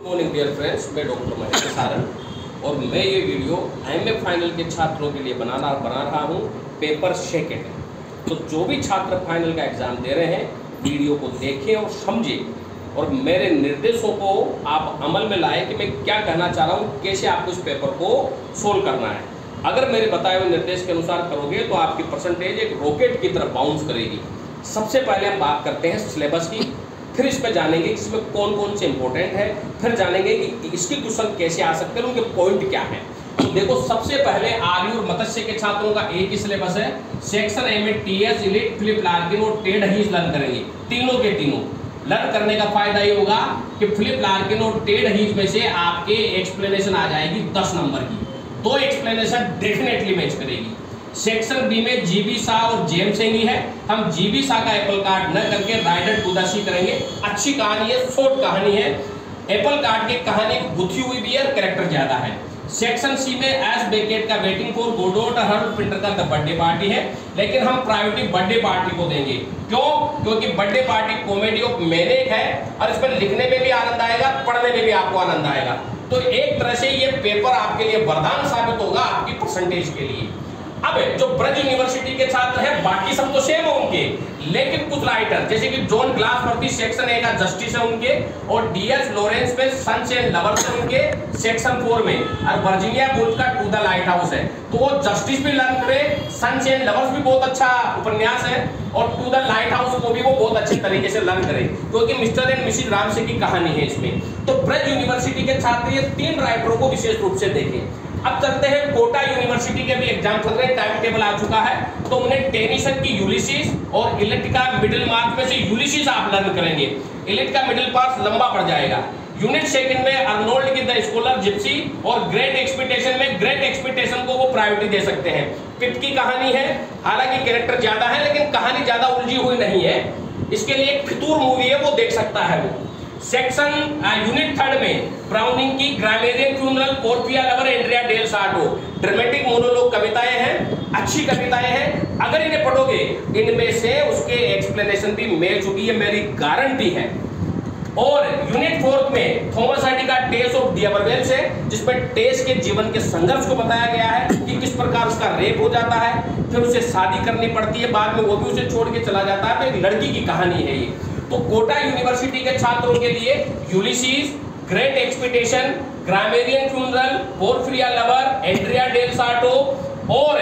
Morning dear friends, मैं doctor Mahesh Saran और मैं ये वीडियो एमए फाइनल के छात्रों के लिए बना रहा हूँ पेपर सेकंड। तो जो भी छात्र फाइनल का एग्ज़ाम दे रहे हैं वीडियो को देखें और समझें और मेरे निर्देशों को आप अमल में लाएं कि मैं क्या कहना चाह रहा हूँ, कैसे आपको इस पेपर को सोल्व करना है। अगर मेरे बताए हुए निर्देश के अनुसार करोगे तो आपकी परसेंटेज एक रॉकेट की तरफ बाउंस करेगी। सबसे पहले हम बात करते हैं सिलेबस की, फिर इस पर जानेंगे कि इसमें कौन कौन से इंपॉर्टेंट है, फिर जानेंगे कि इसके क्वेश्चन कैसे आ सकते हैं, उनके पॉइंट क्या है। तो देखो, सबसे पहले आर्य और मत्स्य के छात्रों का एक ही सिलेबस है। सेक्शन ए में टीएस, इलिट, फिलिप लार्किन और टेड हीज लर्न करेंगे। तीनों के तीनों लर्न करने का फायदा ये होगा कि फिलिप लार्किन और टेड हीज में से आपके एक्सप्लेनेशन आ जाएगी 10 नंबर की। 2 एक्सप्लेनेशन डेफिनेटली मैच करेगी। सेक्शन बी में जीबी शाह और जेम्स सेंगी है। हम जीबी शाह का एप्पल कार्ड न करके राइडर टू द सी करेंगे। अच्छी कहानी है, शॉर्ट कहानी है। एप्पल कार्ड की कहानी गुथी हुई भी है, कैरेक्टर ज्यादा है। सेक्शन सी में एस बेकेट का waiting for Godot hurl Pinter का द बर्थडे पार्टी है, लेकिन हम प्रायोरिटी बर्थडे पार्टी को देंगे। क्यों? क्योंकि बर्थडे पार्टी कॉमेडी ऑफ मैनेक है और इसमें लिखने में भी आनंद आएगा, पढ़ने में भी आपको आनंद आएगा। तो एक तरह से ये पेपर आपके लिए वरदान साबित होगा आपकी परसेंटेज के लिए। अब जो ब्रज यूनिवर्सिटी के छात्र हैं बाकी सब तो सेम है उनके, लेकिन कुछ राइटर जैसे कि जॉन ग्लासवर्दी सेक्शन ए का जस्टिस है उनके, और डीएस लॉरेंस में सन्स एंड लवर्स है उनके सेक्शन 4 में, और वर्जीनिया वुल्फ का टू द लाइट हाउस है। तो वो जस्टिस भी लर्न करे, सन्स एंड लवर्स भी बहुत अच्छा उपन्यास है, और टू द लाइट हाउस को भी वो बहुत अच्छे तरीके से लर्न करे, क्योंकि मिस्टर एंड मिसिज रामसे की कहानी है इसमें। तो ब्रज यूनिवर्सिटी के छात्र ये 3 राइटरों को विशेष रूप से देखें। अब चलते हैं कोटा यूनिवर्सिटी के भी एग्जाम चल रहे हैं, टाइम टेबल आ चुका है। तो उन्हें टेनिसन की यूलिसिस और इलिट का मिडिल मार्च में से यूलिसिस आप लर्न करेंगे। इलिट का मिडिल पार्ट लंबा पड़ जाएगा। यूनिट सेकंड में अर्नोल्ड की द स्कॉलर जिप्सी और ग्रेट एक्सपेक्टेशन में ग्रेट एक्सपेक्टेशन को वो प्रायोरिटी दे सकते हैं। पिप की कहानी है, हालांकि कैरेक्टर ज्यादा है लेकिन कहानी ज्यादा उलझी हुई नहीं है। इसके लिए एक फितूर मूवी है, वो देख सकता है वो। सेक्शन यूनिट 3 में ब्राउनिंग की grammarian funeral, Porphyria lover, Andrea del Sarto dramatic monologue कविताएं हैं, अच्छी कविताएं हैं। अगर इन्हें पढ़ोगे इनमें से उसके एक्सप्लेनेशन भी मैच होगी, ये मेरी गारंटी है। और यूनिट 4 में थॉमस हार्डी का टेस ऑफ द अबरवेल्स है, जिसमें टेस के जीवन के संघर्ष को बताया गया है कि किस प्रकार उसका रेप हो जाता है, फिर उसे शादी करनी पड़ती है, बाद में वो भी उसे छोड़ के चला जाता है। तो एक लड़की की कहानी है ये। तो कोटा यूनिवर्सिटी के छात्रों के लिए Ulysses, great expectation, grammarian funeral, Porphyria lover, Andrea del Sarto और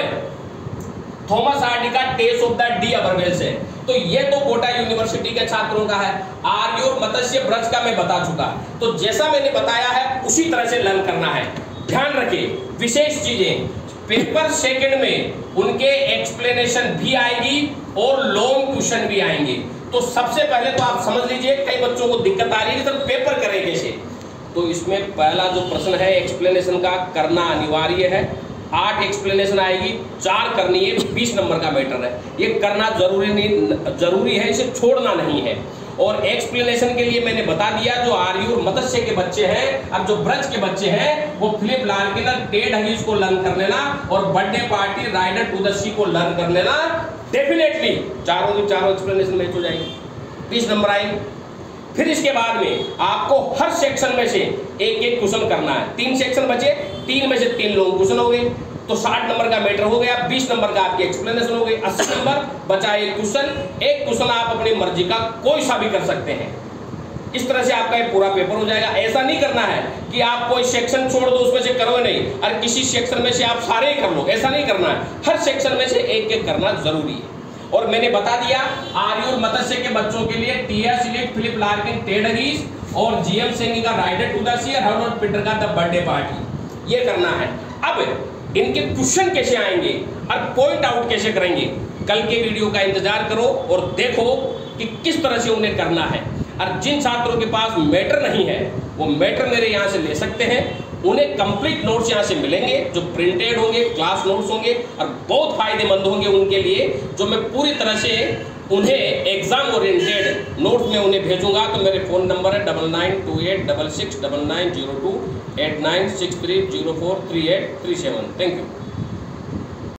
थॉमस हार्डी का Tess of the d'Urbervilles है। तो ये तो कोटा यूनिवर्सिटी के छात्रों का है। आर्य और मत्स्य ब्रज का मैं बता चुका। तो जैसा मैंने बताया है उसी तरह से लर्न करना है। ध्यान रखें विशेष चीजें, पेपर सेकंड में उनके एक्सप्लेनेशन भी आएगी और लॉन्ग क्वेश्चन भी आएंगे। तो सबसे पहले तो आप समझ लीजिए, कई बच्चों को दिक्कत आ रही है कि सर पेपर करें कैसे। तो इसमें पहला जो प्रश्न है एक्सप्लेनेशन का करना अनिवार्य है। 8 एक्सप्लेनेशन आएगी, 4 करनी है, 20 नंबर का मैटर है। ये करना जरूरी है, इसे छोड़ना नहीं है। और एक्सप्लेनेशन के लिए मैंने बता दिया, जो आर्य और मत्स्य के बच्चे हैं, अब जो ब्रज के बच्चे हैं वो फिलिप लार्किन, टेड हीज को लर्न कर लेना और birthday party, rider to the sea को लर्न कर लेना। डेफिनेटली चारों की चारों एक्सप्लेनेशन मैच हो जाएगी, 20 नंबर आएंगे। फिर इसके बाद में आपको हर सेक्शन में से एक एक क्वेश्चन करना है। 3 सेक्शन बचे, 3 में से 3 लॉन्ग क्वेश्चन हो गए, तो 60 नंबर का मैटर हो गया। 20 नंबर का आपके एक्सप्लेनेशन हो गए, 80 नंबर बचा एक क्वेश्चन। एक क्वेश्चन आप अपनी मर्जी का कोई सा भी कर सकते हैं। इस तरह से आपका एक पूरा पेपर हो जाएगा। ऐसा नहीं करना है कि आप कोई सेक्शन छोड़ दो, उसमें से करो नहीं, और किसी सेक्शन में से आप सारे ही कर लो, ऐसा नहीं करना है। हर सेक्शन में से एक एक करना जरूरी है। और मैंने बता दिया आर्य और मत्स्य के बच्चों के लिए T S, Eliot, Philip Larkin, Ted Hughes और जीएम सेंगी का rider to the sea, Herbert Pinter का द बर्थडे पार्टी, ये करना है। अब इनके क्वेश्चन कैसे आएंगे और पॉइंट आउट कैसे करेंगे, कल के वीडियो का इंतजार करो और देखो कि किस तरह से उन्हें करना है। और जिन छात्रों के पास मैटर नहीं है वो मैटर मेरे यहाँ से ले सकते हैं। उन्हें कंप्लीट नोट्स यहाँ से मिलेंगे, जो प्रिंटेड होंगे, क्लास नोट्स होंगे और बहुत फायदेमंद होंगे उनके लिए, जो मैं पूरी तरह से उन्हें एग्जाम ओरिएंटेड नोट्स में उन्हें भेजूंगा। तो मेरे फ़ोन नंबर है 9928669902 8963043837। Thank you.